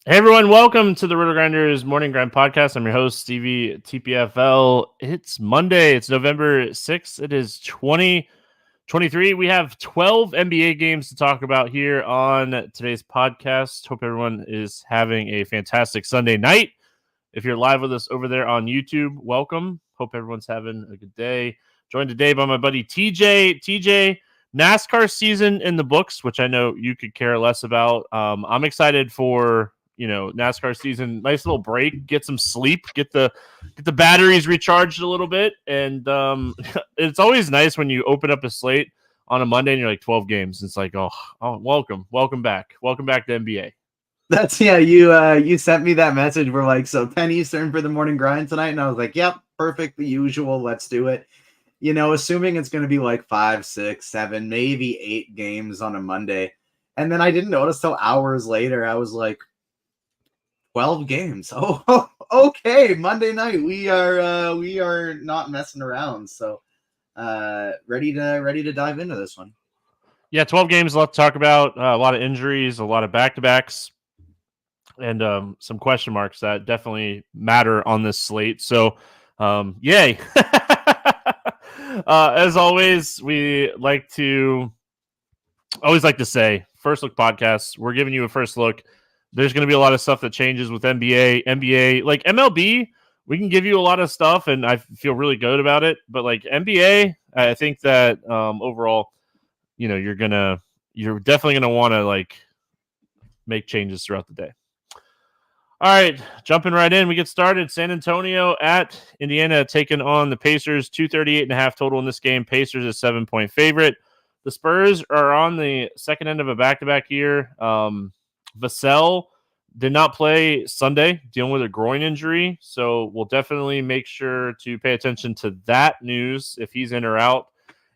Hey everyone, welcome to the RotoGrinders Morning Grind podcast. I'm your host, Stevietpfl. It's Monday. It's November 6th. It is 2023. We have 12 NBA games to talk about here on today's podcast. Hope everyone is having a fantastic Sunday night. If you're live with us over there on YouTube, welcome. Hope everyone's having a good day. Joined today by my buddy TJ. TJ, NASCAR season in the books, which I know you could care less about. I'm excited for NASCAR season. Nice little break, get some sleep, get the batteries recharged a little bit, and it's always nice when you open up a slate on a Monday and you're like 12 games. It's like, oh, welcome back to NBA. That's you sent me that message. We're like, so 10 Eastern for the morning grind tonight, and I was like, yep, perfect, the usual, let's do it. Assuming it's going to be like 5, 6, 7, maybe 8 games on a Monday, and then I didn't notice till hours later. I was like, 12 games. Oh, okay. Monday night. We are not messing around. So, ready to dive into this one. Yeah, 12 games. A lot to talk about. A lot of injuries, a lot of back-to-backs, and some question marks that definitely matter on this slate. So, yay! As always, we always like to say, first look podcasts. We're giving you a first look. There's going to be a lot of stuff that changes with NBA, like MLB. We can give you a lot of stuff, and I feel really good about it. But like NBA, I think that overall, you're definitely gonna want to like make changes throughout the day. All right, jumping right in, we get started. San Antonio at Indiana taking on the Pacers. 238.5 total in this game. Pacers a 7-point favorite. The Spurs are on the second end of a back-to-back here. Vassell did not play Sunday, dealing with a groin injury. So we'll definitely make sure to pay attention to that news if he's in or out.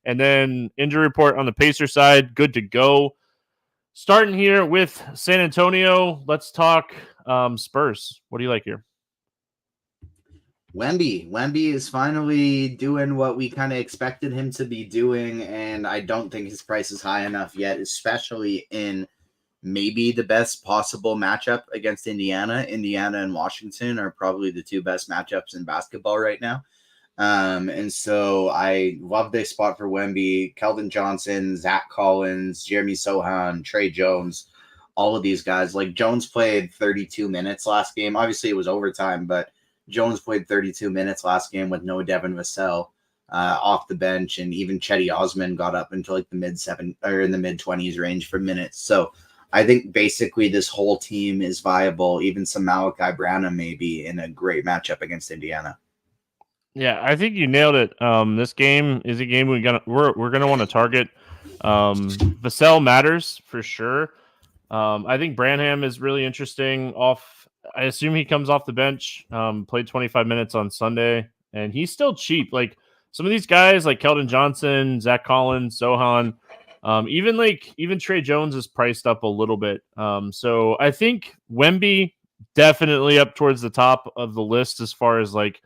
And then injury report on the Pacer side, good to go. Starting here with San Antonio, let's talk Spurs. What do you like here? Wemby is finally doing what we kind of expected him to be doing, and I don't think his price is high enough yet, especially in maybe the best possible matchup against Indiana. Indiana and Washington are probably the two best matchups in basketball right now. And so I love this spot for Wemby, Keldon Johnson, Zach Collins, Jeremy Sohan, Trey Jones, all of these guys. Like Jones played 32 minutes last game. Obviously it was overtime, but Jones played 32 minutes last game with no Devin Vassell off the bench. And even Chetty Osman got up into like the mid 20s range for minutes. So I think basically this whole team is viable. Even some Malachi Branham may be in a great matchup against Indiana. Yeah, I think you nailed it. This game is a game we're gonna want to target. Vassell matters for sure. I think Branham is really interesting. I assume he comes off the bench. Played 25 minutes on Sunday, and he's still cheap. Like some of these guys, like Keldon Johnson, Zach Collins, Sohan. Even Trey Jones is priced up a little bit. So I think Wemby definitely up towards the top of the list as far as like,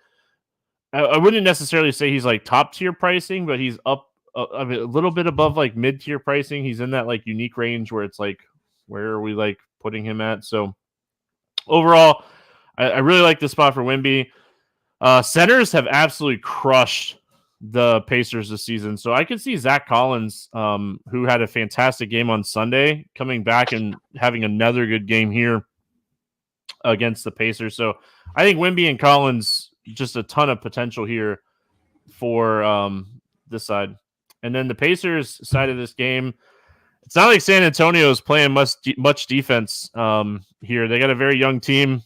I wouldn't necessarily say he's like top tier pricing, but he's up a little bit above like mid tier pricing. He's in that like unique range where it's like, where are we like putting him at? So overall, I really like this spot for Wemby. Centers have absolutely crushed the Pacers this season. So I could see Zach Collins, who had a fantastic game on Sunday, coming back and having another good game here against the Pacers. So I think Wemby and Collins, just a ton of potential here for this side. And then the Pacers side of this game, it's not like San Antonio is playing much defense here. They got a very young team.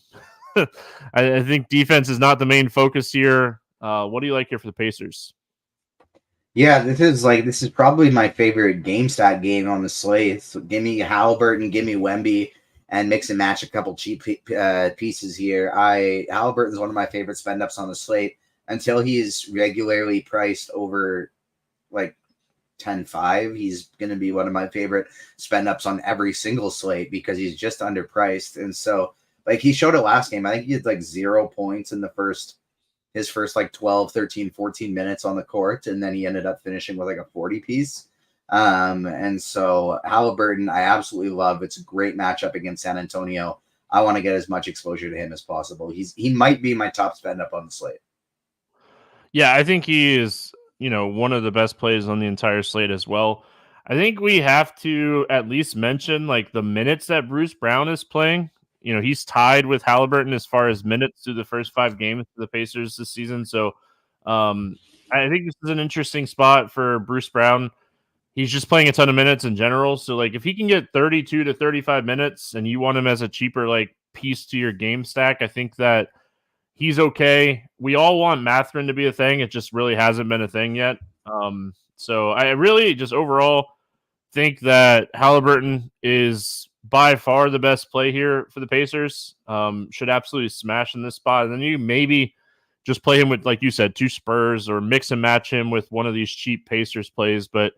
I think defense is not the main focus here. What do you like here for the Pacers? Yeah, this is probably my favorite game stat game on the slate. So give me Halliburton, give me Wemby, and mix and match a couple cheap pieces here. Halliburton's one of my favorite spend ups on the slate until he is regularly priced over like 10.5. He's going to be one of my favorite spend ups on every single slate because he's just underpriced. And so like he showed it last game. I think he had like 0 points in his first like 12, 13, 14 minutes on the court. And then he ended up finishing with like a 40 piece. And so Halliburton, I absolutely love. It's a great matchup against San Antonio. I want to get as much exposure to him as possible. He might be my top spend up on the slate. Yeah, I think he is, one of the best plays on the entire slate as well. I think we have to at least mention like the minutes that Bruce Brown is playing. He's tied with Halliburton as far as minutes through the first 5 games for the Pacers this season. So I think this is an interesting spot for Bruce Brown. He's just playing a ton of minutes in general. So like if he can get 32 to 35 minutes and you want him as a cheaper like piece to your game stack, I think that he's okay. We all want Matherin to be a thing. It just really hasn't been a thing yet. So I really just overall think that Halliburton is by far the best play here for the Pacers. Should absolutely smash in this spot. And then you maybe just play him with, like you said, 2 Spurs or mix and match him with one of these cheap Pacers plays. But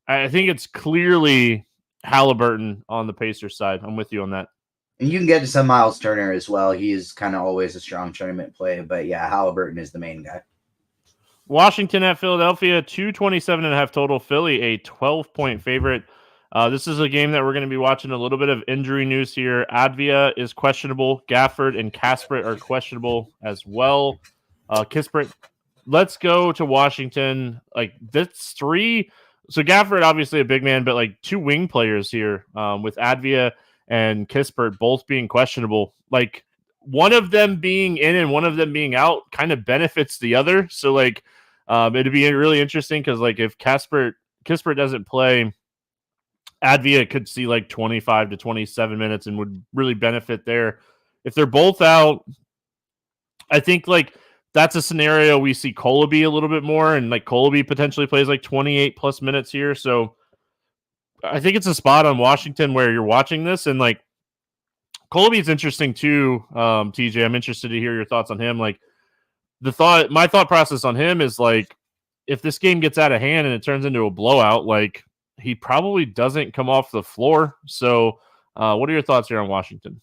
I think it's clearly Halliburton on the Pacers side. I'm with you on that. And you can get to some Miles Turner as well. He's kind of always a strong tournament play. But yeah, Halliburton is the main guy. Washington at Philadelphia, 227.5 total. Philly, a 12-point favorite. This is a game that we're going to be watching a little bit of injury news here. Advia is questionable. Gafford and Kaspert are questionable as well. Kispert, let's go to Washington. Like, that's 3. So Gafford, obviously a big man, but like 2 wing players here with Advia and Kispert both being questionable. Like, one of them being in and one of them being out kind of benefits the other. So like it'd be really interesting because like if Kispert doesn't play, Advia could see like 25 to 27 minutes and would really benefit there. If they're both out, I think like that's a scenario we see Colaby a little bit more, and like Colaby potentially plays like 28 plus minutes here. So I think it's a spot on Washington where you're watching this, and like Colaby is interesting too. TJ, I'm interested to hear your thoughts on him. Like my thought process on him is like, if this game gets out of hand and it turns into a blowout, like he probably doesn't come off the floor. So what are your thoughts here on Washington?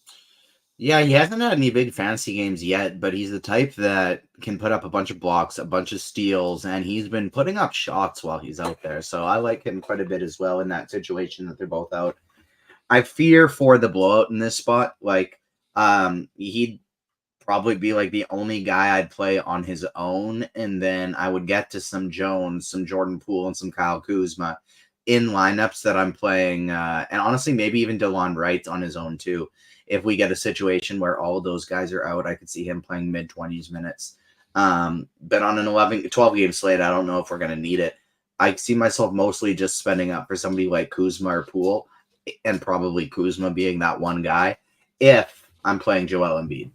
Yeah, he hasn't had any big fantasy games yet, but he's the type that can put up a bunch of blocks, a bunch of steals, and he's been putting up shots while he's out there. So I like him quite a bit as well in that situation that they're both out. I fear for the blowout in this spot. Like, he'd probably be like the only guy I'd play on his own, and then I would get to some Jones, some Jordan Poole, and some Kyle Kuzma in lineups that I'm playing, and honestly, maybe even DeLon Wright on his own too. If we get a situation where all of those guys are out, I could see him playing mid-20s minutes. But on an 12 game slate, I don't know if we're going to need it. I see myself mostly just spending up for somebody like Kuzma or Poole, and probably Kuzma being that one guy if I'm playing Joel Embiid.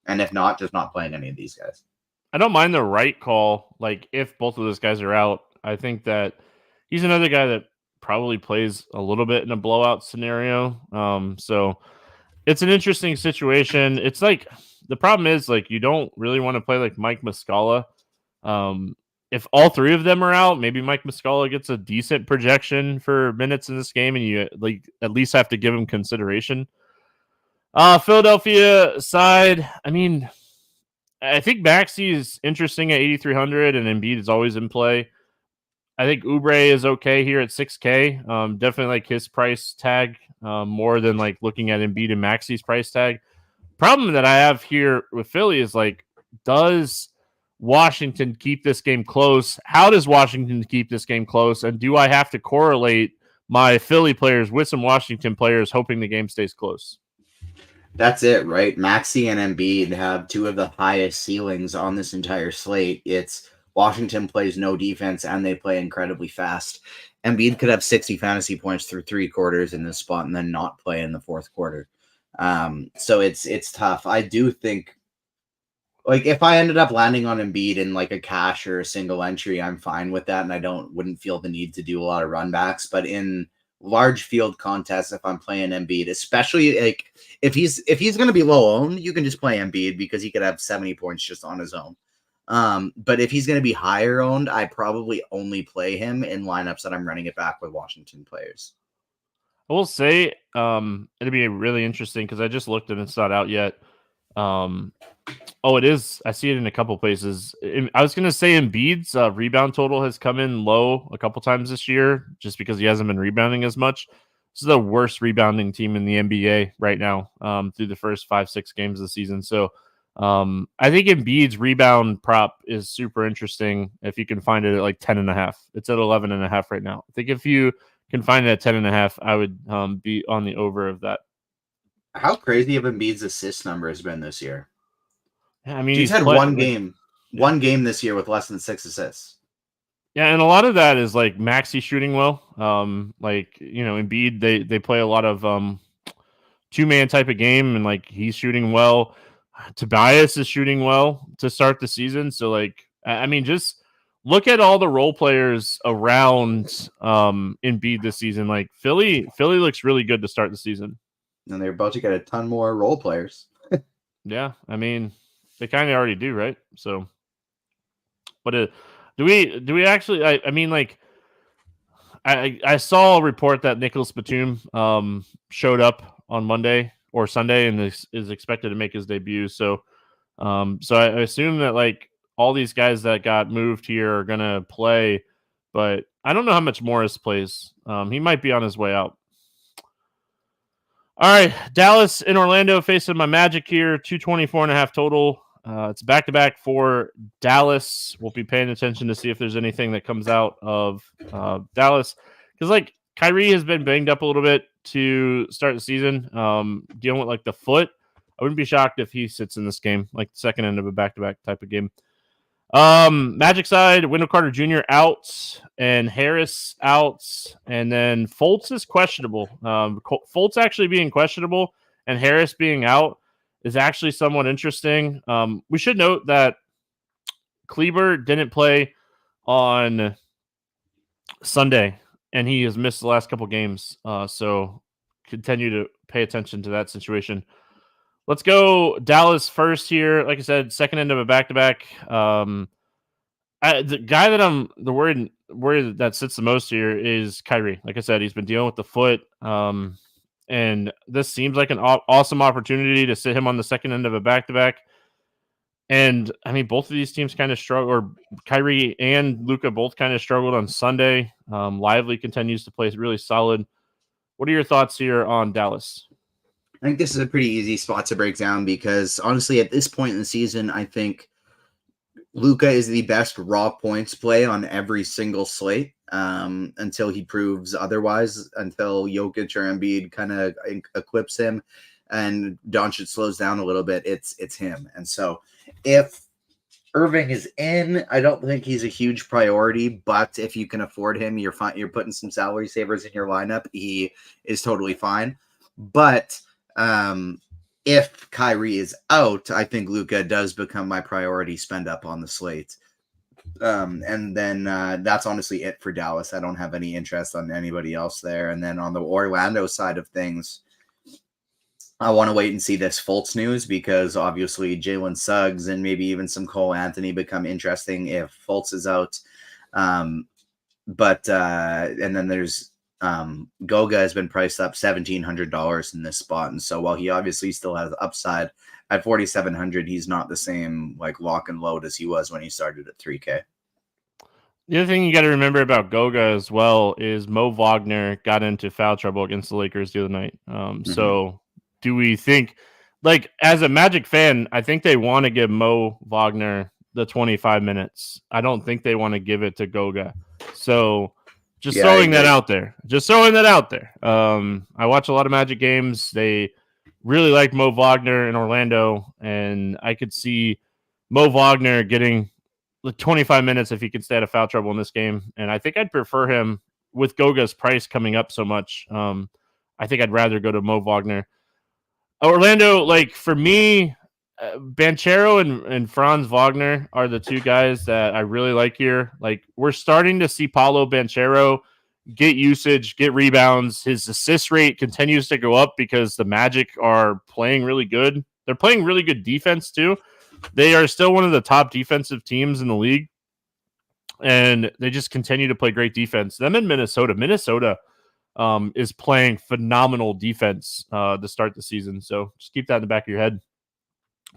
And if not, just not playing any of these guys. I don't mind the right call. Like, if both of those guys are out, I think that he's another guy that probably plays a little bit in a blowout scenario. So it's an interesting situation. It's like, the problem is like, you don't really want to play like Mike Muscala. If all 3 of them are out, maybe Mike Muscala gets a decent projection for minutes in this game, and you like at least have to give him consideration. Philadelphia side, I mean, I think Maxey is interesting at 8,300, and Embiid is always in play. I think Oubre is okay here at 6K. Definitely like his price tag more than like looking at Embiid and Maxey's price tag. Problem that I have here with Philly is like, does Washington keep this game close? How does Washington keep this game close? And do I have to correlate my Philly players with some Washington players hoping the game stays close? That's it, right? Maxey and Embiid have 2 of the highest ceilings on this entire slate. It's Washington plays no defense and they play incredibly fast. Embiid could have 60 fantasy points through 3 quarters in this spot and then not play in the 4th quarter. So it's tough. I do think, like, if I ended up landing on Embiid in like a cash or a single entry, I'm fine with that, and I wouldn't feel the need to do a lot of runbacks. But in large field contests, if I'm playing Embiid, especially like if he's going to be low owned, you can just play Embiid because he could have 70 points just on his own. But if he's going to be higher owned, I probably only play him in lineups that I'm running it back with Washington players. I will say it'll be really interesting because I just looked and it's not out yet. Oh, it is. I see it in a couple places. I was going to say Embiid's rebound total has come in low a couple times this year just because he hasn't been rebounding as much. this is the worst rebounding team in the NBA right now through the first 5-6 games of the season. So I think Embiid's rebound prop is super interesting if you can find it at like 10.5. It's at 11.5 right now. I think if you can find it at 10.5, I would be on the over of that. How crazy have Embiid's assist number has been this year? Yeah, I mean, he's had one game this year with less than 6 assists. Yeah, and a lot of that is like Maxey shooting well. Embiid, they play a lot of 2-man type of game, and like he's shooting well. Tobias is shooting well to start the season. So like, I mean, just look at all the role players around Embiid this season. Like Philly looks really good to start the seaon. And they're about to get a ton more role players. Yeah, I mean, they kind of already do, right? So, but do we actually? I mean, like, I saw a report that Nicholas Batum showed up on Monday or Sunday and is expected to make his debut. So I assume that like all these guys that got moved here are gonna play, but I don't know how much Morris plays. He might be on his way out. All right, Dallas and Orlando facing my Magic here, 224.5 total. It's back-to-back for Dallas. We'll be paying attention to see if there's anything that comes out of Dallas. Because, like, Kyrie has been banged up a little bit to start the season, dealing with, like, the foot. I wouldn't be shocked if he sits in this game, like the second end of a back-to-back type of game. Magic side, Wendell Carter Jr. out and Harris out, and then Fultz is questionable. Fultz actually being questionable and Harris being out is actually somewhat interesting. We should note that Kleber didn't play on Sunday, and he has missed the last couple games. So continue to pay attention to that situation. Let's go Dallas first here. Like I said, second end of a back-to-back. The guy that I'm worried that sits the most here is Kyrie. Like I said, he's been dealing with the foot. And this seems like an awesome opportunity to sit him on the second end of a back-to-back. And, I mean, both of these teams kind of struggle, or Kyrie and Luka both kind of struggled on Sunday. Lively continues to play really solid. What are your thoughts here on Dallas? I think this is a pretty easy spot to break down because, honestly, at this point in the season, I think Luka is the best raw points play on every single slate until he proves otherwise, until Jokic or Embiid kind of eclipse him and Doncic slows down a little bit. It's him. And so if Irving is in, I don't think he's a huge priority, but if you can afford him, you're fine. You're putting some salary savers in your lineup. He is totally fine. But if Kyrie is out, I think Luka does become my priority spend up on the slate. And then that's honestly it for Dallas. I don't have any interest on anybody else there. And then on the Orlando side of things, I want to wait and see this Fultz news because obviously Jalen Suggs and maybe even some Cole Anthony become interesting if Fultz is out. And then there's Goga has been priced up $1,700 in this spot. And so while he obviously still has upside at $4,700, he's not the same like lock and load as he was when he started at $3K. The other thing you got to remember about Goga as well is Mo Wagner got into foul trouble against the Lakers the other night. So do we think, like, as a Magic fan, I think they want to give Mo Wagner the 25 minutes. I don't think they want to give it to Goga. So throwing that out there. I watch a lot of Magic games. They really like Mo Wagner in Orlando, and I could see Mo Wagner getting the 25 minutes if he can stay out of foul trouble in this game. And I think I'd prefer him with Goga's price coming up so much. I think I'd rather go to Mo Wagner. Orlando, like, for me, Banchero and Franz Wagner are the two guys that I really like here. Like, we're starting to see Paolo Banchero get usage, get rebounds. His assist rate continues to go up because the Magic are playing really good. They're playing really good defense, too. They are still one of the top defensive teams in the league, and they just continue to play great defense. Them in Minnesota. Minnesota is playing phenomenal defense to start the season. So just keep that in the back of your head.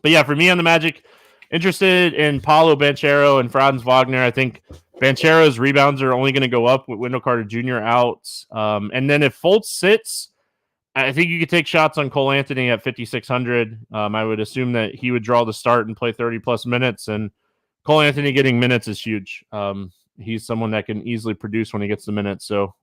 But yeah, for me on the Magic, interested in Paulo Banchero and Franz Wagner. I think Banchero's rebounds are only going to go up with Wendell Carter Jr. out. And then if Fultz sits, I think you could take shots on Cole Anthony at 5,600. I would assume that he would draw the start and play 30-plus minutes, and Cole Anthony getting minutes is huge. He's someone that can easily produce when he gets the minutes. So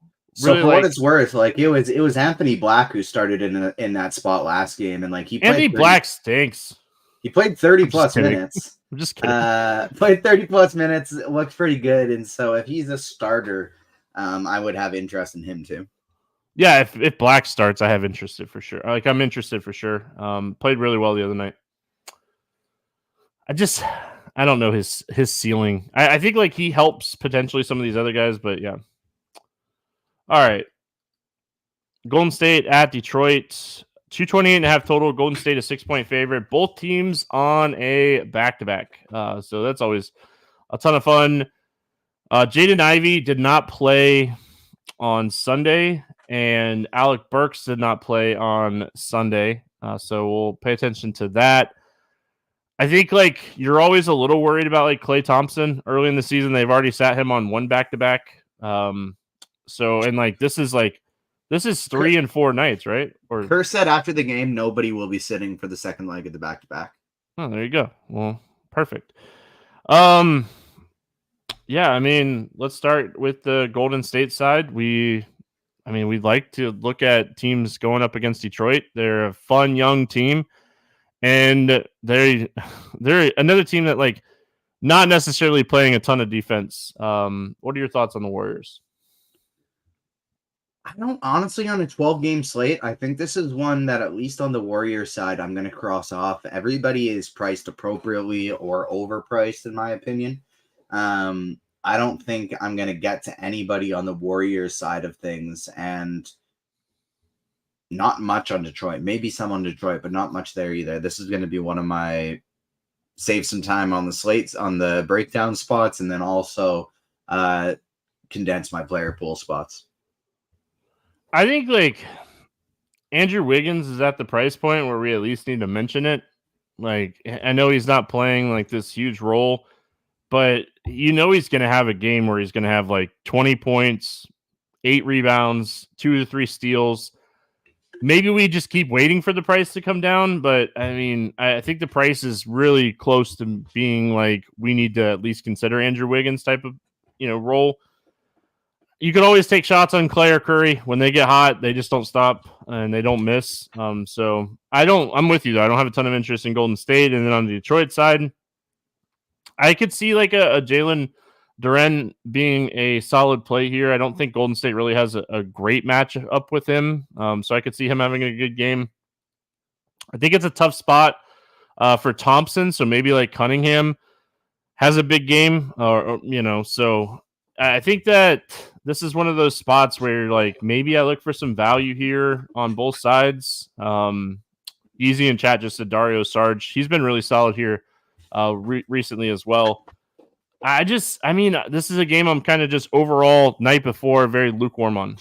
for what it's worth, like it was Anthony Black who started in that spot last game, and like he played Anthony Black stinks. He played 30-plus minutes. I'm just kidding. Played 30-plus minutes, looked pretty good, and so if he's a starter, I would have interest in him too. Yeah, if Black starts, I have interested for sure. Like I'm interested for sure. Played really well the other night. I don't know his ceiling. I think like he helps potentially some of these other guys, but yeah. All right. Golden State at Detroit. 228.5 total. Golden State a 6-point favorite. Both teams on a back-to-back. So that's always a ton of fun. Jaden Ivey did not play on Sunday, and Alec Burks did not play on Sunday. So we'll pay attention to that. I think like you're always a little worried about like Klay Thompson early in the season. They've already sat him on one back-to-back. So and like this is 3 and 4 nights, right? Or Kerr said after the game, nobody will be sitting for the second leg of the back-to-back. Oh, there you go. Well, perfect. Yeah, I mean, let's start with the Golden State side. We'd like to look at teams going up against Detroit. They're a fun young team, and they're another team that like not necessarily playing a ton of defense. What are your thoughts on the Warriors? I don't honestly on a 12-game slate. I think this is one that at least on the Warriors side, I'm going to cross off. Everybody is priced appropriately or overpriced, in my opinion. I don't think I'm going to get to anybody on the Warriors side of things, and not much on Detroit. Maybe some on Detroit, but not much there either. This is going to be one of my save some time on the slates, on the breakdown spots, and then also condense my player pool spots. I think like Andrew Wiggins is at the price point where we at least need to mention it. Like I know he's not playing like this huge role, but you know he's going to have a game where he's going to have like 20 points, 8 rebounds, 2 to 3 steals. Maybe we just keep waiting for the price to come down, but I mean, I think the price is really close to being like we need to at least consider Andrew Wiggins type of, role. You could always take shots on Clay or Curry. When they get hot, they just don't stop and they don't miss. So I'm with you though. I don't have a ton of interest in Golden State. And then on the Detroit side, I could see like a Jalen Duren being a solid play here. I don't think Golden State really has a great match up with him. So I could see him having a good game. I think it's a tough spot for Thompson. So maybe like Cunningham has a big game so I think that this is one of those spots where like maybe I look for some value here on both sides. Easy in chat just said Dario Sarge. He's been really solid here recently as well. This is a game I'm kind of just overall night before very lukewarm on.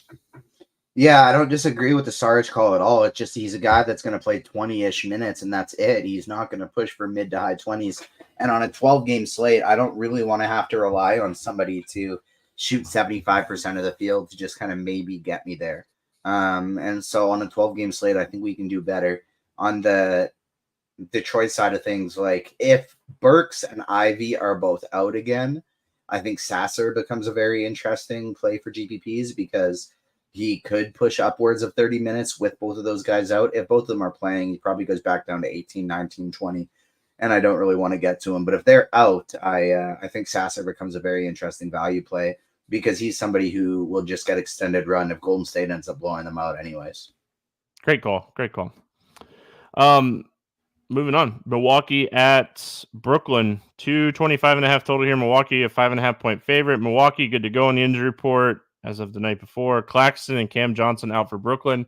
Yeah, I don't disagree with the Sarge call at all. It's just he's a guy that's going to play 20-ish minutes, and that's it. He's not going to push for mid to high 20s. And on a 12-game slate, I don't really want to have to rely on somebody to shoot 75% of the field to just kind of maybe get me there. And so on a 12-game slate, I think we can do better. On the Detroit side of things, like if Burks and Ivy are both out again, I think Sasser becomes a very interesting play for GPPs because he could push upwards of 30 minutes with both of those guys out. If both of them are playing, he probably goes back down to 18, 19, 20. And I don't really want to get to him. But if they're out, I think Sasser becomes a very interesting value play because he's somebody who will just get extended run if Golden State ends up blowing them out anyways. Great call. Moving on. Milwaukee at Brooklyn. 225.5 total here. Milwaukee, a 5.5-point favorite. Milwaukee, good to go on the injury report as of the night before. Claxton and Cam Johnson out for Brooklyn.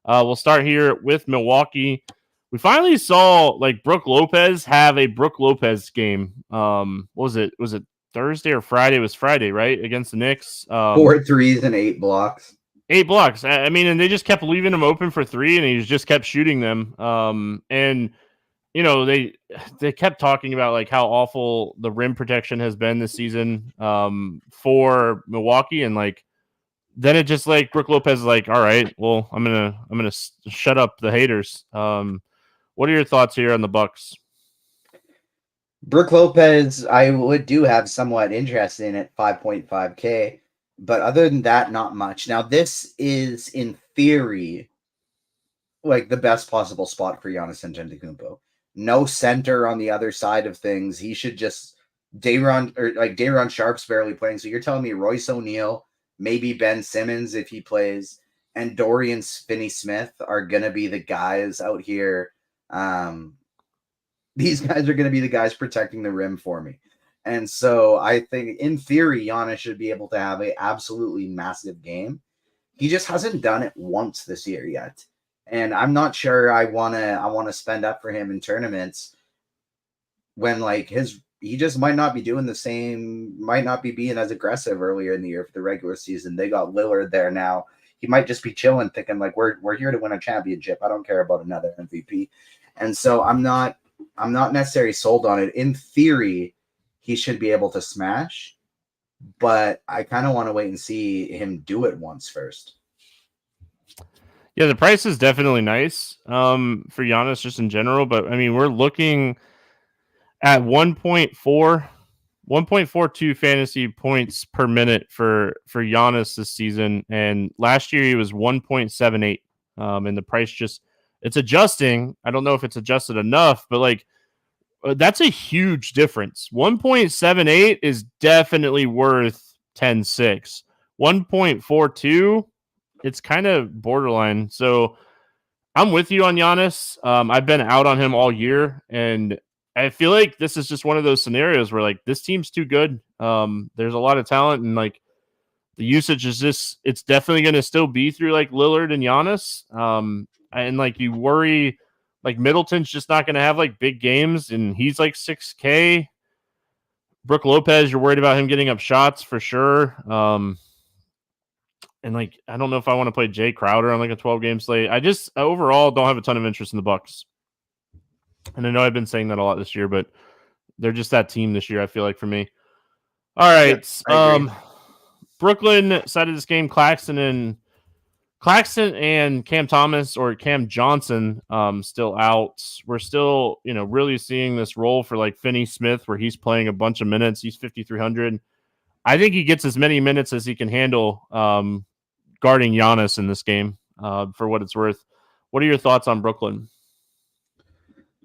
We'll start here with Milwaukee. We finally saw like Brook Lopez have a Brook Lopez game. What was it? Was it Thursday or Friday? It was Friday, right? Against the Knicks. 4 threes and 8 blocks. 8 blocks. I mean, and they just kept leaving him open for 3, and he just kept shooting them. And they kept talking about like how awful the rim protection has been this season for Milwaukee, and like then it just like Brook Lopez is like, all right, well, I'm gonna shut up the haters. What are your thoughts here on the Bucks? Brook Lopez, I do have somewhat interest in at 5.5K, but other than that, not much. Now, this is in theory like the best possible spot for Giannis Antetokounmpo. No center on the other side of things. He should just Day'Ron Sharp's barely playing. So you're telling me Royce O'Neal, maybe Ben Simmons if he plays, and Dorian Finney-Smith are gonna be the guys out here. These guys are gonna be the guys protecting the rim for me. And so I think in theory, Giannis should be able to have an absolutely massive game. He just hasn't done it once this year yet. And I'm not sure I wanna spend up for him in tournaments when like he just might not be doing the same, might not be being as aggressive earlier in the year for the regular season. They got Lillard there now. He might just be chilling, thinking like we're here to win a championship. I don't care about another MVP. And so I'm not necessarily sold on it. In theory, he should be able to smash, but I kind of want to wait and see him do it once first. Yeah, the price is definitely nice for Giannis just in general, but I mean, we're looking at 1.42 fantasy points per minute for Giannis this season, and last year he was 1.78. And the price it's adjusting. I don't know if it's adjusted enough, but like that's a huge difference. 1.78 is definitely worth 10.6. 1.42, it's kind of borderline. So I'm with you on Giannis. I've been out on him all year, and I feel like this is just one of those scenarios where like this team's too good. There's a lot of talent, and like the usage is it's definitely going to still be through like Lillard and Giannis. And like you worry like Middleton's just not going to have like big games, and he's like 6K. Brook Lopez, you're worried about him getting up shots for sure. And like I don't know if I want to play Jay Crowder on like a 12-game slate. I just overall don't have a ton of interest in the Bucks. And I know I've been saying that a lot this year, but they're just that team this year, I feel like, for me. All right. Yep, Brooklyn side of this game, Claxton and Cam Thomas or Cam Johnson still out. We're still, really seeing this role for like Finney-Smith where he's playing a bunch of minutes. He's 5,300. I think he gets as many minutes as he can handle guarding Giannis in this game for what it's worth. What are your thoughts on Brooklyn?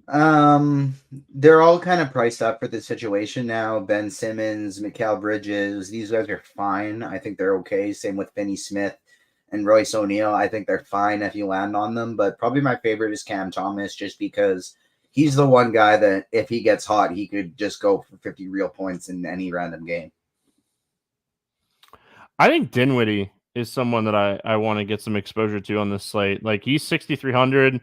They're all kind of priced up for the situation now. Ben Simmons, Mikal Bridges, these guys are fine. I think they're okay. Same with Finney-Smith and Royce O'Neal. I think they're fine if you land on them, but probably my favorite is Cam Thomas just because he's the one guy that if he gets hot, he could just go for 50 real points in any random game. I think Dinwiddie is someone that I want to get some exposure to on this slate. Like he's 6,300.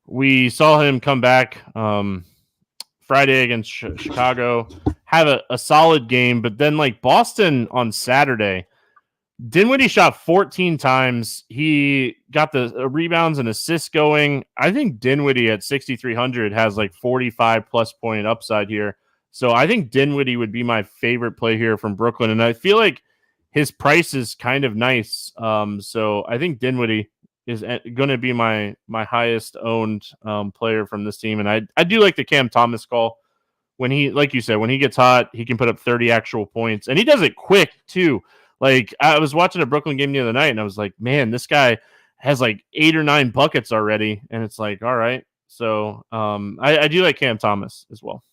We saw him come back Friday against Chicago, have a solid game, but then like Boston on Saturday, Dinwiddie shot 14 times. He got the rebounds and assists going. I think Dinwiddie at 6,300 has like 45 plus point upside here. So I think Dinwiddie would be my favorite play here from Brooklyn. And I feel like his price is kind of nice. So I think Dinwiddie is going to be my highest owned player from this team. And I do like the Cam Thomas call. When he, like you said, when he gets hot, he can put up 30 actual points. And he does it quick too. Like I was watching a Brooklyn game the other night and I was like, man, this guy has like 8 or 9 buckets already. And it's like, all right. So I do like Cam Thomas as well.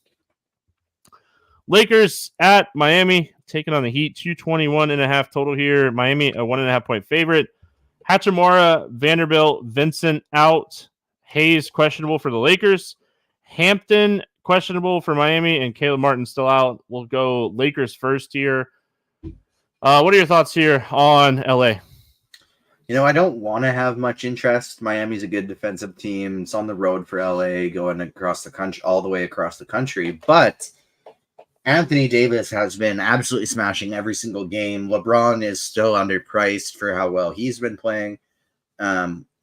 Lakers at Miami, taking on the Heat, 221.5 total here. Miami, a 1.5 point favorite. Hachimura, Vanderbilt, Vincent out. Hayes questionable for the Lakers. Hampton questionable for Miami, and Caleb Martin still out. We'll go Lakers first here. What are your thoughts here on LA? I don't want to have much interest. Miami's a good defensive team. It's on the road for LA, going across the country, all the way across the country. But Anthony Davis has been absolutely smashing every single game. LeBron is still underpriced for how well he's been playing.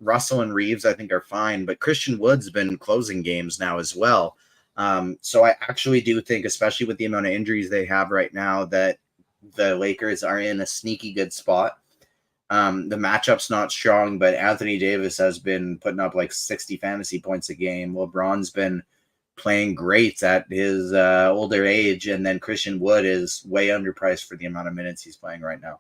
Russell and Reeves, I think, are fine, but Christian Wood's been closing games now as well. So I actually do think, especially with the amount of injuries they have right now, that the Lakers are in a sneaky good spot. The matchup's not strong, but Anthony Davis has been putting up like 60 fantasy points a game. LeBron's been playing great at his older age, and then Christian Wood is way underpriced for the amount of minutes he's playing right now.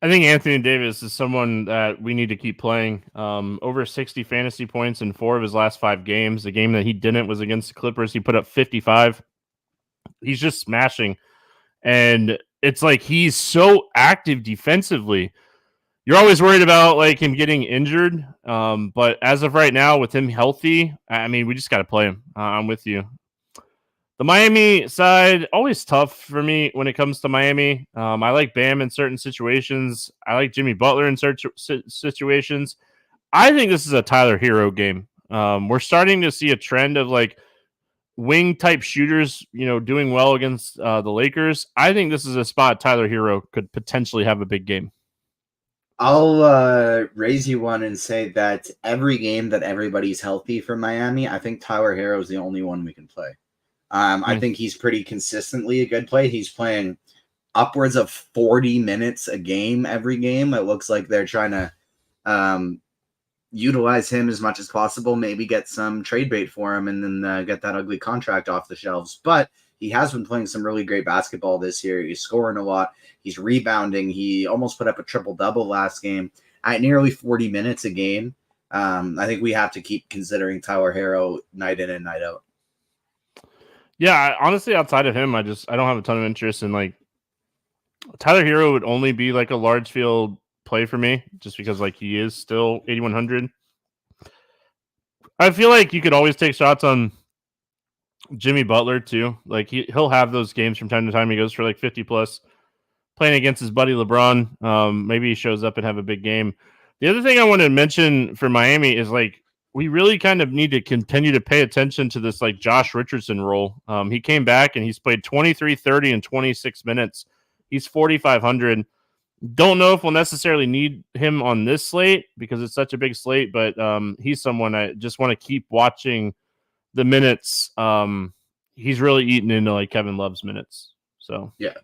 I think Anthony Davis is someone that we need to keep playing. Over 60 fantasy points in 4 of his last 5 games. The game that he didn't was against the Clippers. He put up 55. He's just smashing. And it's like he's so active defensively. You're always worried about like him getting injured. But as of right now, with him healthy, I mean, we just got to play him. I'm with you. The Miami side, always tough for me when it comes to Miami. I like Bam in certain situations. I like Jimmy Butler in certain situations. I think this is a Tyler Hero game. We're starting to see a trend of like wing type shooters, doing well against the Lakers. I think this is a spot Tyler Hero could potentially have a big game. I'll raise you one and say that every game that everybody's healthy for Miami, I think Tyler Hero is the only one we can play. I think he's pretty consistently a good play. He's playing upwards of 40 minutes a game every game. It looks like they're trying to utilize him as much as possible, maybe get some trade bait for him, and then get that ugly contract off the shelves. But he has been playing some really great basketball this year. He's scoring a lot. He's rebounding. He almost put up a triple-double last game at nearly 40 minutes a game. I think we have to keep considering Tyler Hero night in and night out. Yeah, honestly, outside of him, I don't have a ton of interest in like Tyler Hero would only be like a large field play for me just because like he is still 8,100. I feel like you could always take shots on Jimmy Butler too. Like he'll have those games from time to time. He goes for like 50 plus playing against his buddy LeBron. Maybe he shows up and have a big game. The other thing I wanted to mention for Miami is like we really kind of need to continue to pay attention to this like Josh Richardson role. He came back and he's played 23, 30, and 26 minutes. He's 4,500. Don't know if we'll necessarily need him on this slate because it's such a big slate, but he's someone I just want to keep watching the minutes. He's really eating into like Kevin Love's minutes. So yeah,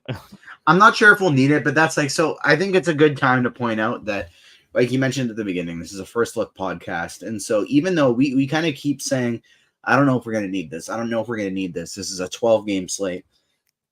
I'm not sure if we'll need it, but that's like, so I think it's a good time to point out that, like you mentioned at the beginning, this is a first look podcast. And so even though we kind of keep saying, I don't know if we're going to need this. I don't know if we're going to need this. This is a 12 game slate.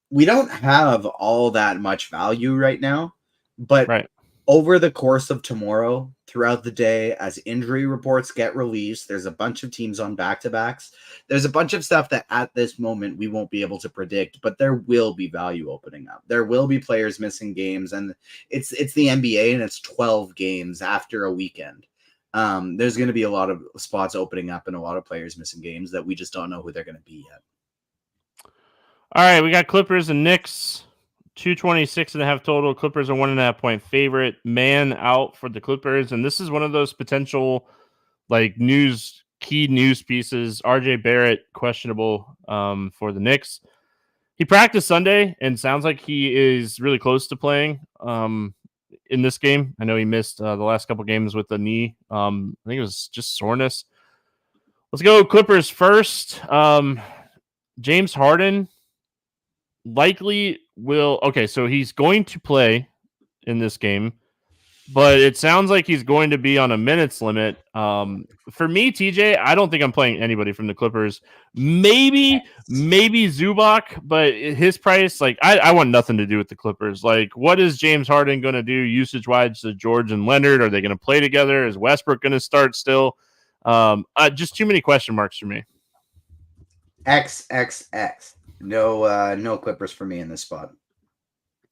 We don't have all that much value right now, but over the course of tomorrow, throughout the day, as injury reports get released, there's a bunch of teams on back-to-backs. There's a bunch of stuff that at this moment we won't be able to predict, but there will be value opening up. There will be players missing games, and it's the NBA, and it's 12 games after a weekend. There's going to be a lot of spots opening up and a lot of players missing games that we just don't know who they're going to be yet. All right, we got Clippers and Knicks. 226.5 total. Clippers are 1.5 point favorite. Man out for the Clippers, and this is one of those potential like key news pieces. RJ Barrett questionable for the Knicks. He practiced Sunday and sounds like he is really close to playing in this game. I know he missed the last couple games with the knee. I think it was just soreness. Let's go Clippers first. James Harden likely will. Okay, so he's going to play in this game, but it sounds like he's going to be on a minutes limit. For me, TJ, I don't think I'm playing anybody from the Clippers. Maybe Zubac, but his price, like I want nothing to do with the Clippers. Like, what is James Harden going to do usage-wise to George and Leonard? Are they going to play together? Is Westbrook going to start still? Just too many question marks for me. XXX. No Clippers for me in this spot.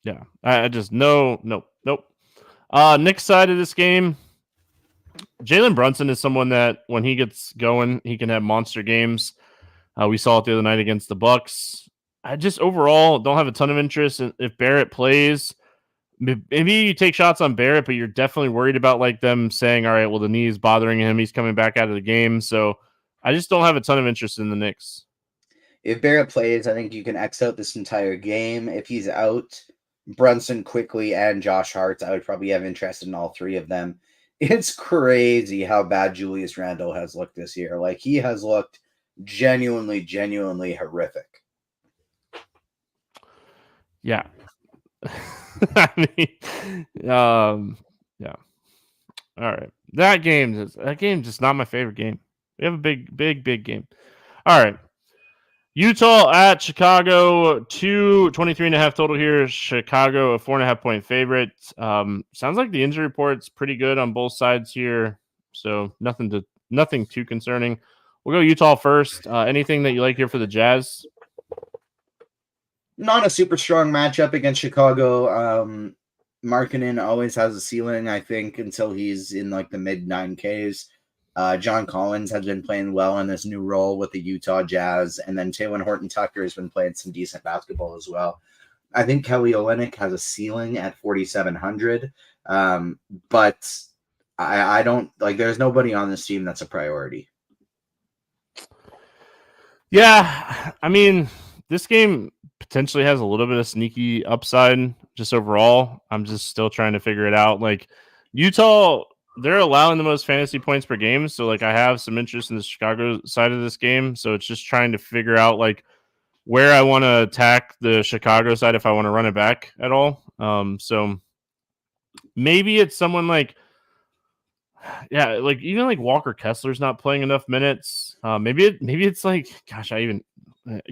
Yeah, I just nope. Nick's side of this game, Jalen Brunson is someone that when he gets going, he can have monster games. We saw it the other night against the Bucks. I just overall don't have a ton of interest in if Barrett plays. Maybe you take shots on Barrett, but you're definitely worried about like them saying, all right, well, the knee is bothering him. He's coming back out of the game. So I just don't have a ton of interest in the Knicks. If Barrett plays, I think you can X out this entire game. If he's out, Brunson quickly and Josh Hart, I would probably have interest in all three of them. It's crazy how bad Julius Randle has looked this year. Like, he has looked genuinely horrific. Yeah. I mean, yeah. All right. That game's just not my favorite game. We have a big game. All right. Utah at Chicago, 23.5 total here. Chicago, a 4.5 point favorite. Sounds like the injury report's pretty good on both sides here. So nothing too concerning. We'll go Utah first. Anything that you like here for the Jazz? Not a super strong matchup against Chicago. Markkanen always has a ceiling, I think, until he's in like the mid 9Ks. John Collins has been playing well in this new role with the Utah Jazz, and then Taylor Horton-Tucker has been playing some decent basketball as well. I think Kelly Olynyk has a ceiling at 4,700, but I don't like. There's nobody on this team that's a priority. Yeah, I mean, this game potentially has a little bit of sneaky upside just overall. I'm just still trying to figure it out. Like, Utah, they're allowing the most fantasy points per game. So, like, I have some interest in the Chicago side of this game. So it's just trying to figure out, like, where I want to attack the Chicago side if I want to run it back at all. So maybe it's someone like, yeah, like even like Walker Kessler's not playing enough minutes. Maybe it's like, gosh, it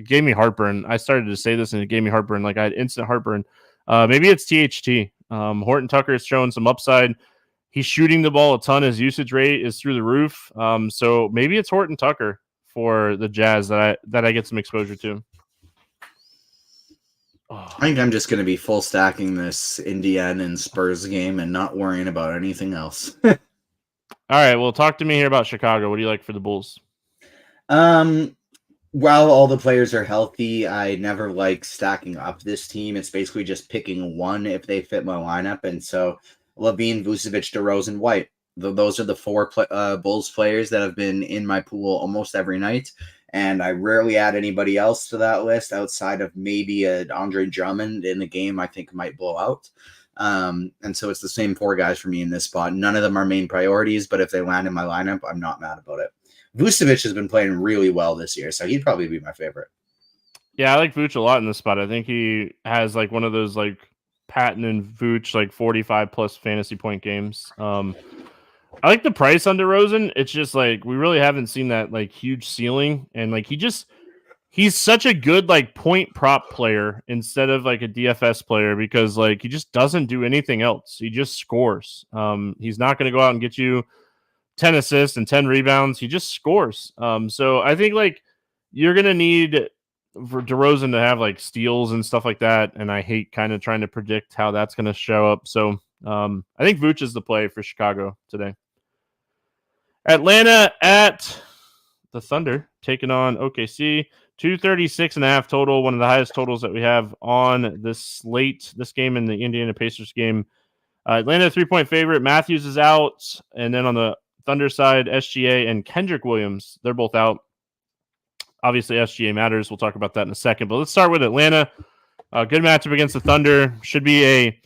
gave me heartburn. I started to say this and it gave me heartburn. Like, I had instant heartburn. Maybe it's THT. Horton-Tucker is showing some upside. He's shooting the ball a ton. His usage rate is through the roof. So maybe it's Horton-Tucker for the Jazz that I get some exposure to. I think I'm just going to be full stacking this Indiana and Spurs game and not worrying about anything else. All right. Well, talk to me here about Chicago. What do you like for the Bulls? While all the players are healthy, I never like stacking up this team. It's basically just picking one if they fit my lineup. And so Levine, Vucevic, DeRozan, White. Those are the four Bulls players that have been in my pool almost every night. And I rarely add anybody else to that list outside of maybe a Andre Drummond in the game I think might blow out. And so it's the same four guys for me in this spot. None of them are main priorities, but if they land in my lineup, I'm not mad about it. Vucevic has been playing really well this year, so he'd probably be my favorite. Yeah, I like Vooch a lot in this spot. I think he has like one of those like Patton and Vooch like 45 plus fantasy point games. I like the price on DeRozan. It's just like we really haven't seen that like huge ceiling, and like he's such a good like point prop player instead of like a DFS player because like he just doesn't do anything else. He just scores. He's not going to go out and get you 10 assists and 10 rebounds. He just scores. So I think like you're going to need for DeRozan to have like steals and stuff like that, and I hate kind of trying to predict how that's going to show up. So I think Vooch is the play for Chicago today. Atlanta at the Thunder taking on OKC. 236.5 total, one of the highest totals that we have on this slate. This game and the Indiana Pacers game. Atlanta 3-point favorite. Matthews is out, and then on the Thunder side, SGA and Kendrick Williams, they're both out. Obviously, SGA matters. We'll talk about that in a second. But let's start with Atlanta. Good matchup against the Thunder. Should be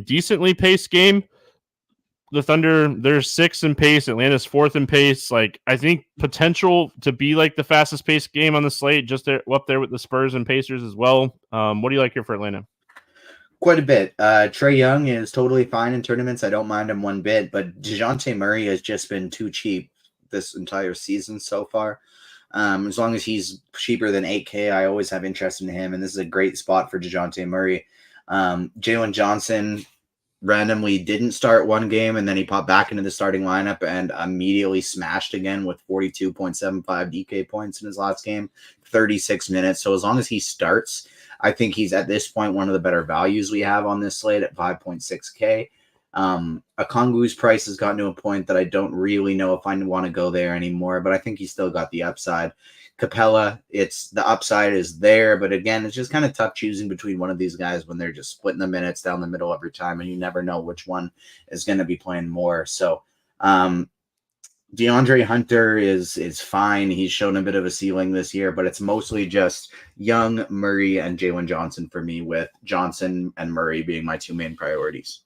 decently paced game. The Thunder, they're 6th in pace. Atlanta's 4th in pace. Like, I think potential to be like the fastest paced game on the slate, just there, up there with the Spurs and Pacers as well. What do you like here for Atlanta? Quite a bit. Trae Young is totally fine in tournaments. I don't mind him one bit, but DeJounte Murray has just been too cheap this entire season so far. As long as he's cheaper than 8K, I always have interest in him, and this is a great spot for DeJounte Murray. Jalen Johnson randomly didn't start one game, and then he popped back into the starting lineup and immediately smashed again with 42.75 DK points in his last game, 36 minutes. So as long as he starts, I think he's at this point one of the better values we have on this slate at 5.6K. Okongwu's price has gotten to a point that I don't really know if I want to go there anymore, but I think he's still got the upside. Capella, the upside is there, but again, it's just kind of tough choosing between one of these guys when they're just splitting the minutes down the middle every time, and you never know which one is going to be playing more. So DeAndre Hunter is fine. He's shown a bit of a ceiling this year, but it's mostly just Young, Murray, and Jalen Johnson for me, with Johnson and Murray being my two main priorities.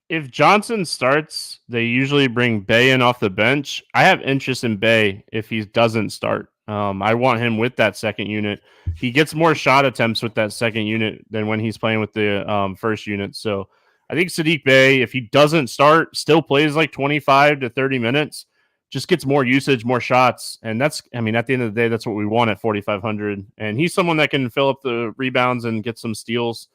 if Johnson starts, they usually bring Bay in off the bench. I have interest in Bay if he doesn't start. I want him with that second unit. He gets more shot attempts with that second unit than when he's playing with the first unit. So I think Sadiq Bay, if he doesn't start, still plays like 25 to 30 minutes, just gets more usage, more shots. And that's, I mean, at the end of the day, that's what we want at 4,500. And he's someone that can fill up the rebounds and get some steals.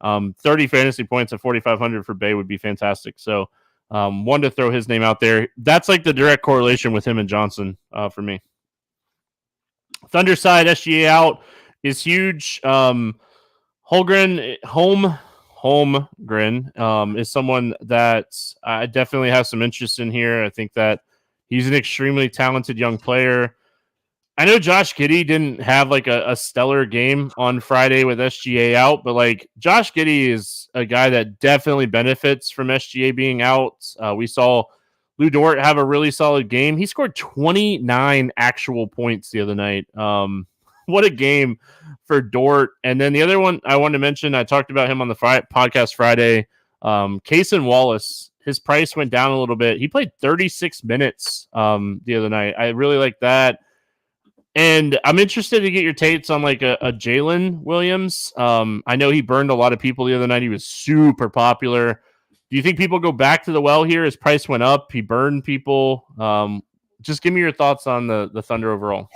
30 fantasy points at 4,500 for Bay would be fantastic. So one to throw his name out there. That's like the direct correlation with him and Johnson for me. Thunder side, SGA out is huge. Holmgren is someone that I definitely have some interest in here. I think that he's an extremely talented young player. I know Josh Giddey didn't have like a stellar game on Friday with SGA out, but like Josh Giddey is a guy that definitely benefits from SGA being out. We saw Lou Dort have a really solid game. He scored 29 actual points the other night. What a game for Dort. And then the other one I wanted to mention, I talked about him on the podcast Friday. Kaysen Wallace, his price went down a little bit. He played 36 minutes the other night. I really like that. And I'm interested to get your takes on like a Jalen Williams. I know he burned a lot of people the other night. He was super popular. Do you think people go back to the well here? His price went up. He burned people. Just give me your thoughts on the Thunder overall.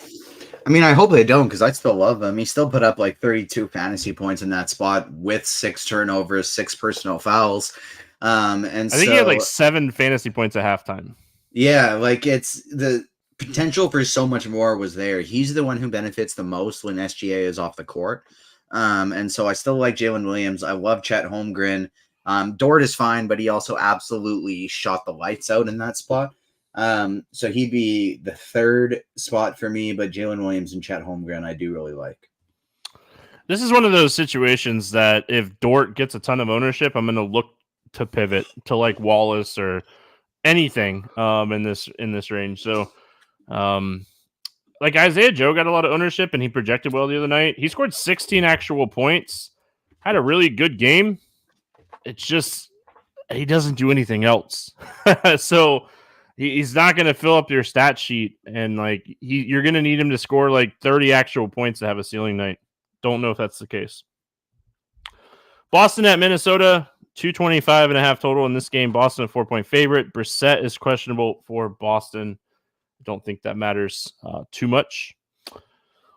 I mean, I hope they don't because I still love him. He still put up like 32 fantasy points in that spot with 6 turnovers, 6 personal fouls. And I think he had like 7 fantasy points at halftime. Yeah, like it's the potential for so much more was there. He's the one who benefits the most when SGA is off the court. And so I still like Jalen Williams. I love Chet Holmgren. Dort is fine, but he also absolutely shot the lights out in that spot. So he'd be the third spot for me, but Jalen Williams and Chet Holmgren I do really like. This is one of those situations that if Dort gets a ton of ownership, I'm going to look to pivot to like Wallace or anything in this range. So like Isaiah Joe got a lot of ownership and he projected well the other night. He scored 16 actual points, had a really good game. It's just he doesn't do anything else. So he's not going to fill up your stat sheet, and like you're going to need him to score like 30 actual points to have a ceiling night. Don't know if that's the case. Boston at Minnesota, 225.5 total in this game. Boston a 4-point favorite. Brissett is questionable for Boston. I don't think that matters too much.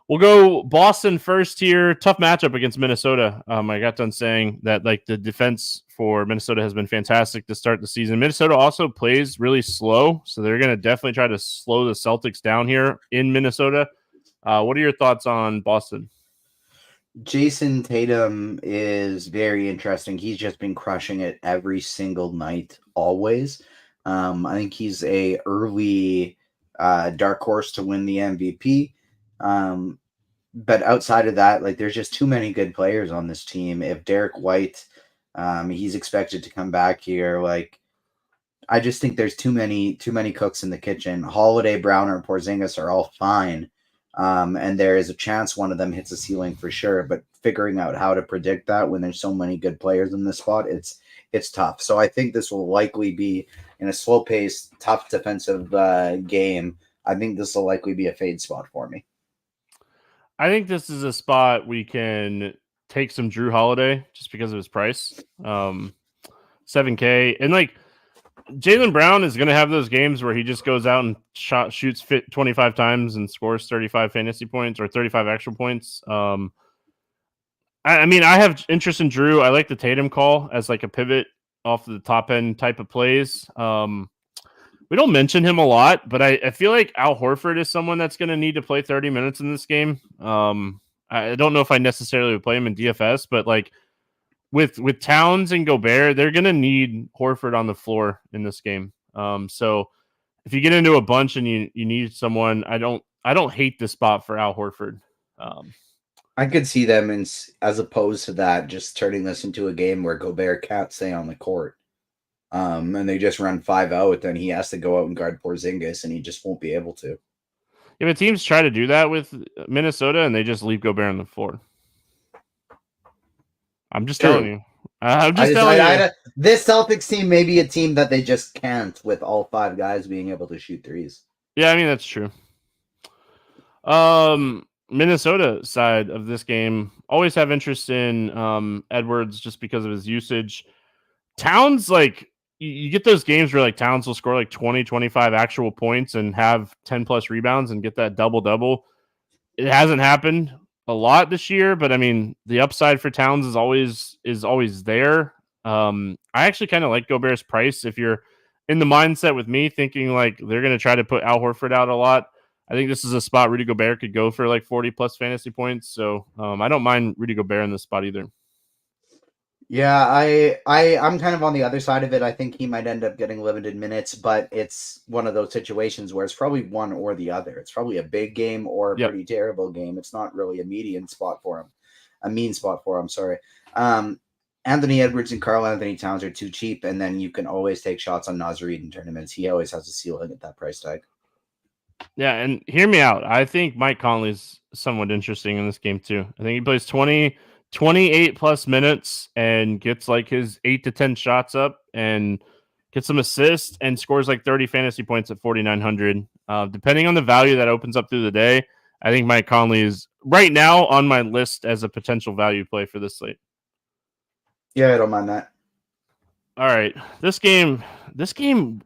We'll go Boston first here. Tough matchup against Minnesota. I got done saying that like the defense for Minnesota has been fantastic to start the season. Minnesota also plays really slow, so they're going to definitely try to slow the Celtics down here in Minnesota. What are your thoughts on Boston? Jason Tatum is very interesting. He's just been crushing it every single night, always. I think he's a early dark horse to win the MVP. But outside of that, like there's just too many good players on this team. If Derek White, he's expected to come back here. Like, I just think there's too many cooks in the kitchen. Holiday, Browner, and Porzingis are all fine. And there is a chance one of them hits a ceiling for sure, but figuring out how to predict that when there's so many good players in this spot, it's tough. So I think this will likely be in a slow-paced, tough defensive game. I think this will likely be a fade spot for me. I think this is a spot we can take some Drew Holiday just because of his price. 7K. And like Jaylen Brown is going to have those games where he just goes out and shoots 25 times and scores 35 fantasy points or 35 actual points. I mean, I have interest in Drew. I like the Tatum call as like a pivot off the top end type of plays. We don't mention him a lot, but I feel like Al Horford is someone that's going to need to play 30 minutes in this game. I don't know if I necessarily would play him in DFS, but like with Towns and Gobert, they're going to need Horford on the floor in this game. So if you get into a bunch and you need someone, I don't hate the spot for Al Horford. I could see them as opposed to that, just turning this into a game where Gobert can't stay on the court. And they just run 5 out, then he has to go out and guard Porzingis, and he just won't be able to. Yeah, but teams try to do that with Minnesota, and they just leave Gobert on the floor. I'm just telling you. I'm just telling you. This Celtics team may be a team that they just can't with all 5 guys being able to shoot threes. Yeah, I mean, that's true. Minnesota side of this game, always have interest in Edwards just because of his usage. Towns, like, you get those games where like Towns will score like 20, 25 actual points and have 10 plus rebounds and get that double. It hasn't happened a lot this year, but I mean, the upside for Towns is always there. I actually kind of like Gobert's price. If you're in the mindset with me thinking like they're going to try to put Al Horford out a lot, I think this is a spot Rudy Gobert could go for like 40 plus fantasy points. So I don't mind Rudy Gobert in this spot either. Yeah, I'm kind of on the other side of it. I think he might end up getting limited minutes, but it's one of those situations where it's probably one or the other. It's probably a big game or a pretty terrible game. It's not really a mean spot for him. Sorry. Anthony Edwards and Karl Anthony Towns are too cheap, and then you can always take shots on Naz Reid in tournaments. He always has a ceiling at that price tag. Yeah, and hear me out. I think Mike Conley's somewhat interesting in this game too. I think he plays 28 plus minutes and gets like his 8 to 10 shots up and gets some assists and scores like 30 fantasy points at 4,900. Depending on the value that opens up through the day, I think Mike Conley is right now on my list as a potential value play for this slate. Yeah, I don't mind that. All right. This game,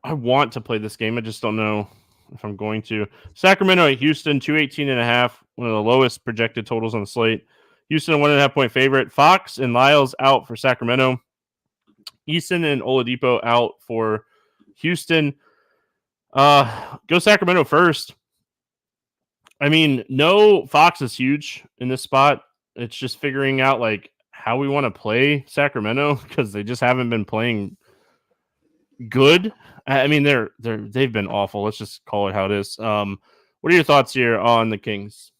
I want to play this game. I just don't know if I'm going to. Sacramento at Houston, 218.5, one of the lowest projected totals on the slate. Houston, 1.5 point favorite. Fox and Lyles out for Sacramento. Eason and Oladipo out for Houston. Go Sacramento first. I mean, no, Fox is huge in this spot. It's just figuring out like how we want to play Sacramento because they just haven't been playing good. I mean, they've been awful. Let's just call it how it is. What are your thoughts here on the Kings?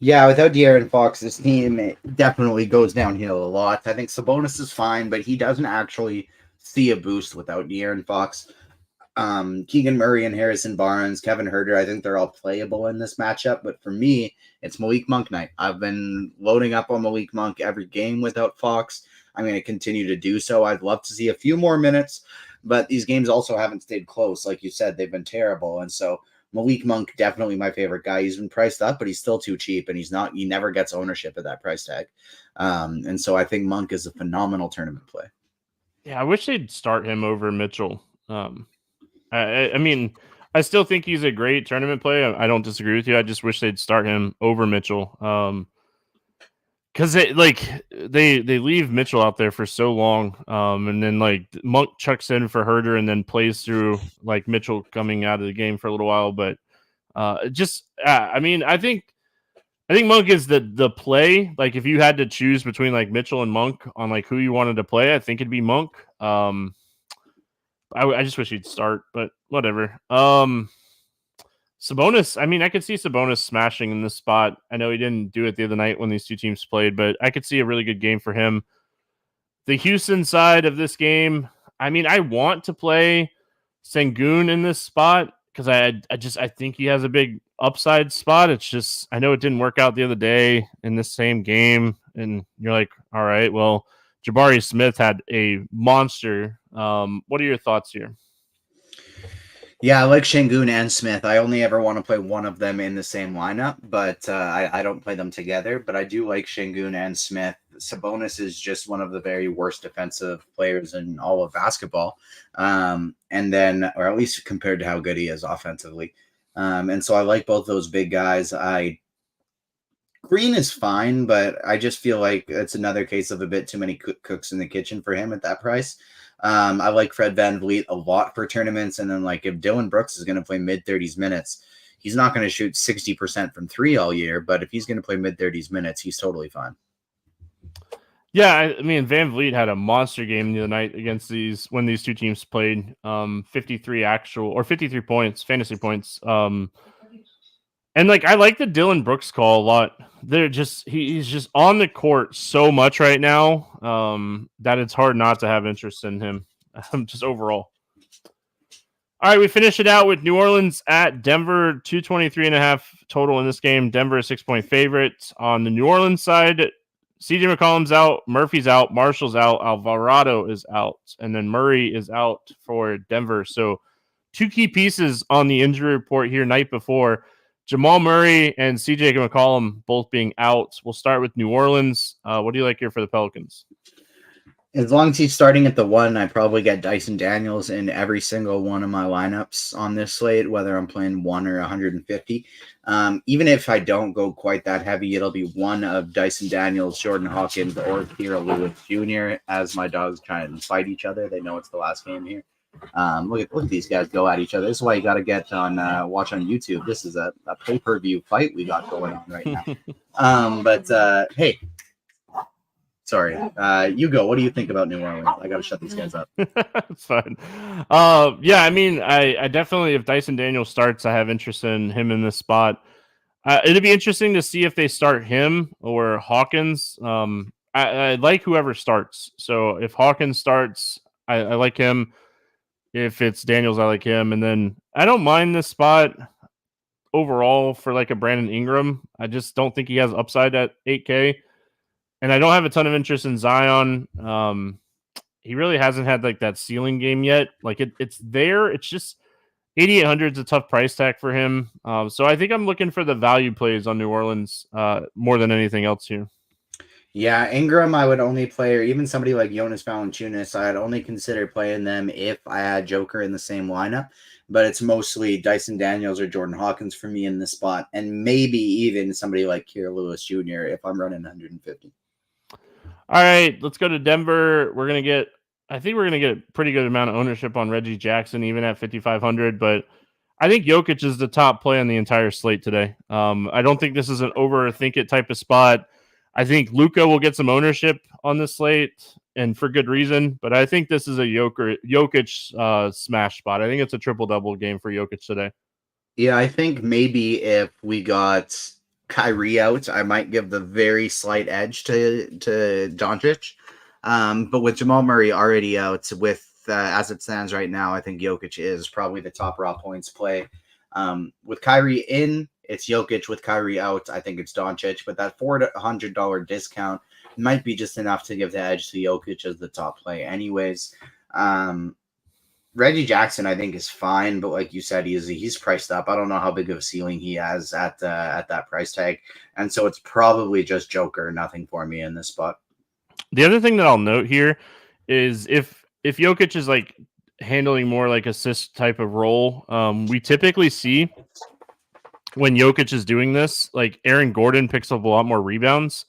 Yeah, without De'Aaron Fox, this team definitely goes downhill a lot. I think Sabonis is fine, but he doesn't actually see a boost without De'Aaron Fox. Keegan Murray and Harrison Barnes, Kevin Huerter, I think they're all playable in this matchup. But for me, it's Malik Monk night. I've been loading up on Malik Monk every game without Fox. I'm going to continue to do so. I'd love to see a few more minutes, but these games also haven't stayed close. Like you said, they've been terrible. And so Malik Monk, definitely my favorite guy. He's been priced up, but he's still too cheap, and he never gets ownership at that price tag. And so I think Monk is a phenomenal tournament play. Yeah, I wish they'd start him over Mitchell. I mean, I still think he's a great tournament play. I don't disagree with you. I just wish they'd start him over Mitchell. Because they leave Mitchell out there for so long, and then like Monk chucks in for Herder and then plays through like Mitchell coming out of the game for a little while. But I mean, I think Monk is the play. Like if you had to choose between like Mitchell and Monk on like who you wanted to play, I think it'd be Monk. I just wish he'd start, but whatever. Sabonis, I mean, I could see Sabonis smashing in this spot. I know he didn't do it the other night when these two teams played, but I could see a really good game for him. The Houston side of this game, I mean, I want to play Sengun in this spot because I think he has a big upside spot. It's just, I know it didn't work out the other day in this same game, and you're like, all right, well, Jabari Smith had a monster. What are your thoughts here? Yeah, I like Sengun and Smith. I only ever want to play one of them in the same lineup, but I don't play them together. But I do like Sengun and Smith. Sabonis is just one of the very worst defensive players in all of basketball, or at least compared to how good he is offensively. And so I like both those big guys. Green is fine, but I just feel like it's another case of a bit too many cooks in the kitchen for him at that price. I like Fred VanVleet a lot for tournaments. And then like if Dylan Brooks is going to play mid-30s minutes, he's not going to shoot 60% from 3 all year. But if he's going to play mid-30s minutes, he's totally fine. Yeah, I mean, VanVleet had a monster game the other night against when these two teams played. 53 points, fantasy points. And like I like the Dylan Brooks call a lot. He's just on the court so much right now that it's hard not to have interest in him. Just overall. All right, we finish it out with New Orleans at Denver, 223.5 total in this game. Denver a 6-point favorite. On the New Orleans side, CJ McCollum's out, Murphy's out, Marshall's out, Alvarado is out, and then Murray is out for Denver. So 2 key pieces on the injury report here night before. Jamal Murray and CJ McCollum both being out. We'll start with New Orleans. What do you like here for the Pelicans? As long as he's starting at the 1, I probably get Dyson Daniels in every single one of my lineups on this slate, whether I'm playing 1 or 150. Even if I don't go quite that heavy, it'll be one of Dyson Daniels, Jordan Hawkins, or Kira Lewis Jr. as my dogs try and fight each other. They know it's the last game here. Look at these guys go at each other. This is why you got to get on watch on YouTube. This is a pay-per-view fight we got going on right now. Hey. Sorry. You go. What do you think about New Orleans? I got to shut these guys up. It's fine. Yeah, I mean, I definitely, if Dyson Daniels starts, I have interest in him in this spot. It'd be interesting to see if they start him or Hawkins. I like whoever starts. So if Hawkins starts, I like him. If it's Daniels, I like him. And then I don't mind this spot overall for like a Brandon Ingram. I just don't think he has upside at 8K. And I don't have a ton of interest in Zion. He really hasn't had like that ceiling game yet. Like it's there. It's just 8,800 is a tough price tag for him. So I think I'm looking for the value plays on New Orleans more than anything else here. Yeah, Ingram I would only play, or even somebody like Jonas Valanciunas, I'd only consider playing them if I had Joker in the same lineup. But it's mostly Dyson Daniels or Jordan Hawkins for me in this spot, and maybe even somebody like Kira Lewis Jr. if I'm running 150. All right, let's go to Denver. I think we're gonna get a pretty good amount of ownership on Reggie Jackson, even at 5,500. But I think Jokic is the top play on the entire slate today. I don't think this is an overthink it type of spot. I think Luka will get some ownership on this slate, and for good reason. But I think this is a Jokic smash spot. I think it's a triple-double game for Jokic today. Yeah, I think maybe if we got Kyrie out, I might give the very slight edge to Doncic. But with Jamal Murray already out, with as it stands right now, I think Jokic is probably the top raw points play. With Kyrie in, it's Jokic. With Kyrie out, I think it's Doncic. But that $400 discount might be just enough to give the edge to Jokic as the top play anyways. Reggie Jackson, I think, is fine, but like you said, he's priced up. I don't know how big of a ceiling he has at that price tag, and so it's probably just Joker, nothing for me in this spot. The other thing that I'll note here is if Jokic is like handling more like assist type of role, we typically see when Jokic is doing this, like Aaron Gordon picks up a lot more rebounds.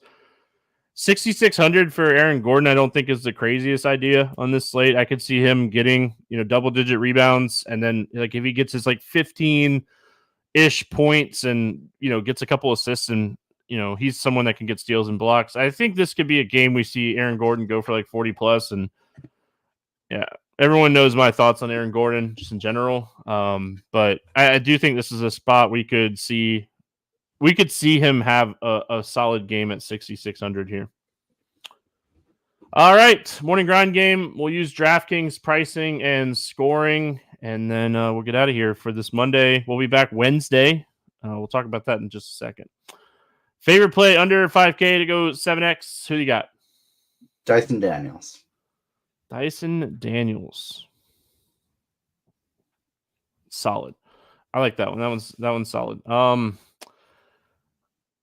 6,600 for Aaron Gordon, I don't think is the craziest idea on this slate. I could see him getting, double-digit rebounds, and then like if he gets his like 15-ish points and gets a couple assists, and he's someone that can get steals and blocks. I think this could be a game we see Aaron Gordon go for like 40 plus, and yeah, everyone knows my thoughts on Aaron Gordon just in general. But I do think this is a spot we could see him have a solid game at 6,600 here. All right, morning grind game. We'll use DraftKings pricing and scoring, and then we'll get out of here for this Monday. We'll be back Wednesday. We'll talk about that in just a second. Favorite play under 5K to go 7X. Who do you got? Dyson Daniels. Dyson Daniels. Solid. I like that one. That one's solid.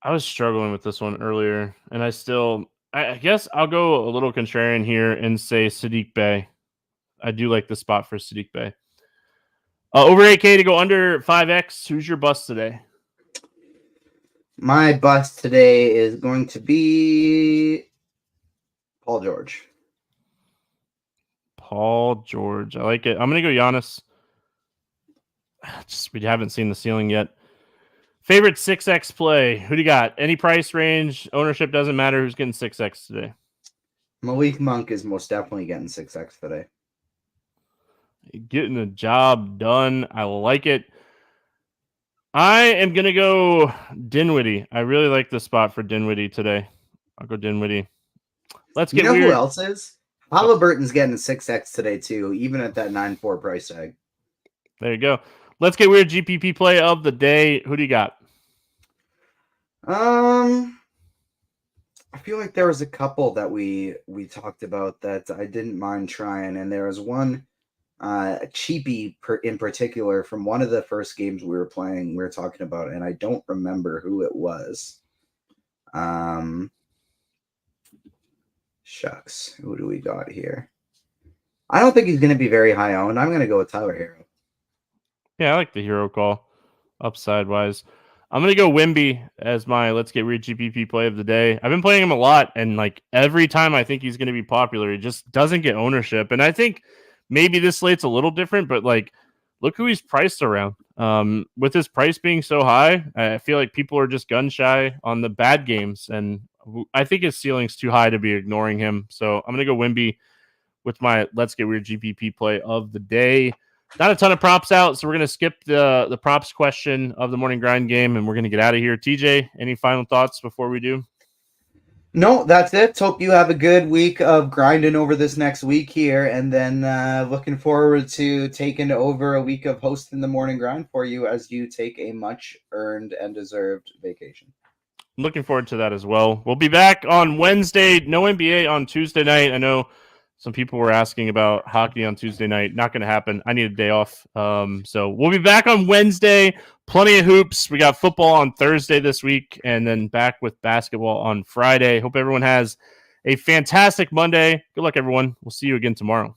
I was struggling with this one earlier, and I guess I'll go a little contrarian here and say Saddiq Bey. I do like the spot for Saddiq Bey. Over 8K to go under 5X. Who's your bust today? My bust today is going to be Paul George. Paul George. I like it. I'm going to go Giannis. We haven't seen the ceiling yet. Favorite 6X play. Who do you got? Any price range. Ownership doesn't matter. Who's getting 6X today? Malik Monk is most definitely getting 6X today. Getting the job done. I like it. I am going to go Dinwiddie. I really like the spot for Dinwiddie today. I'll go Dinwiddie. Let's get weird. Who else is? Halliburton's getting a 6X today too, even at that 9.4 price tag. There you go. Let's get weird. GPP play of the day. Who do you got? I feel like there was a couple that we talked about that I didn't mind trying, and there was one cheapie in particular from one of the first games we were playing. We were talking about, and I don't remember who it was. Shucks, who do we got here? I don't think he's going to be very high owned. I'm going to go with Tyler Hero. Yeah, I like the hero call, upside wise. I'm gonna go Wimby as my let's get weird GPP play of the day. I've been playing him a lot, and like every time I think he's gonna be popular, he just doesn't get ownership. And I think maybe this slate's a little different, but like look who he's priced around. With his price being so high, I feel like people are just gun shy on the bad games, and I think his ceiling's too high to be ignoring him. So I'm gonna go Wimby with my let's get weird GPP play of the day. Not a ton of props out, so we're going to skip the props question of the morning grind game, and we're going to get out of here. TJ, any final thoughts before we do? No, that's it. Hope you have a good week of grinding over this next week here, and then looking forward to taking over a week of hosting the morning grind for you as you take a much earned and deserved vacation. Looking forward to that as well. We'll be back on Wednesday. No NBA on Tuesday night. I know some people were asking about hockey on Tuesday night. Not going to happen. I need a day off. So we'll be back on Wednesday. Plenty of hoops. We got football on Thursday this week, and then back with basketball on Friday. Hope everyone has a fantastic Monday. Good luck, everyone. We'll see you again tomorrow.